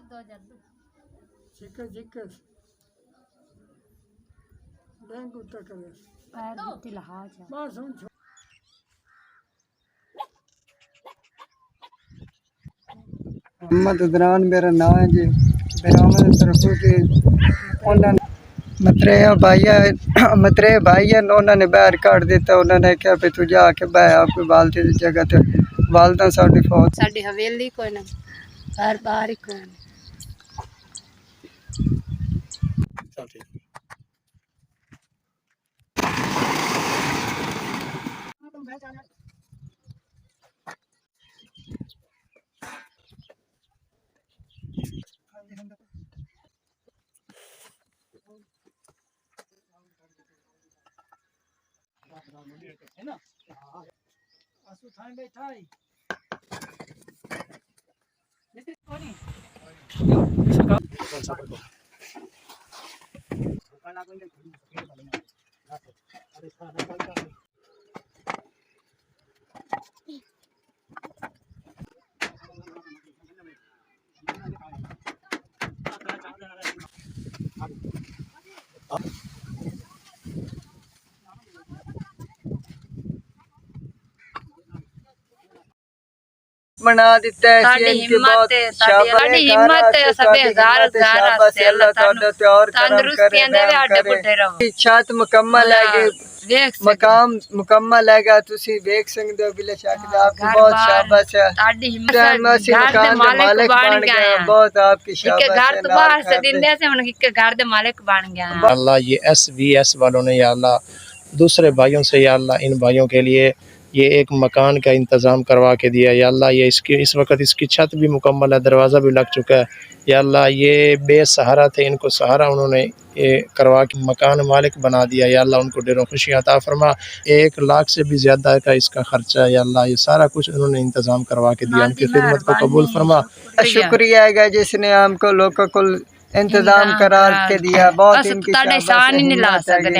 Chicks chicks dengue तक है पैर भी लहाज है। बस हम मोहम्मद उदरान मेरा नाम है जी। बिरामद तरफों से उन्होंने मतरे भाई है उन्होंने बाहर काट दिता। उन्होंने क्या भी तू जाके बह आपकी बालती की जगह ते वालदा साडी फौत साडी हवेली कोई ना घर बाहर ही कोई ना। है ना आसू थाई बैठा है बना देता है हिम्मत है साडी हिम्मत है सबे हजार हजार से अल्लाह तंदुरुस्ती दे आडे बुढ़े रहो। छत मुकम्मल है मकाम मुकम्मल है तुसी देख सकते हो बिला शक आपकी बहुत शाबाश है। साडी हिम्मत से मकान के मालिक बन गए बहुत आपकी शाबाश है। घर तो बाहर से दिंदे से मन के घर दे मालिक बन गया। अल्लाह ये SVS वालों ने या अल्लाह दूसरे भाइयों से या अल्लाह इन भाइयों के लिए ये एक मकान का इंतज़ाम करवा के दिया या अल्लाह। ये इस वक्त इसकी छत भी मुकम्मल है, दरवाज़ा भी लग चुका है या अल्लाह। ये बेसहारा थे, इनको सहारा उन्होंने ये करवा के मकान मालिक बना दिया या अल्लाह। उनको ढेरों खुशियाँ अता फरमा। 1 लाख से भी ज़्यादा का इसका खर्चा है या अल्लाह। ये सारा कुछ उन्होंने इंतज़ाम करवा के दिया। उनकी खिदमत को कबूल फरमा। शुक्रिया है जिसने हमको लोगों को इंतज़ाम करा के दिया। बहुत इनकी शाबाश है।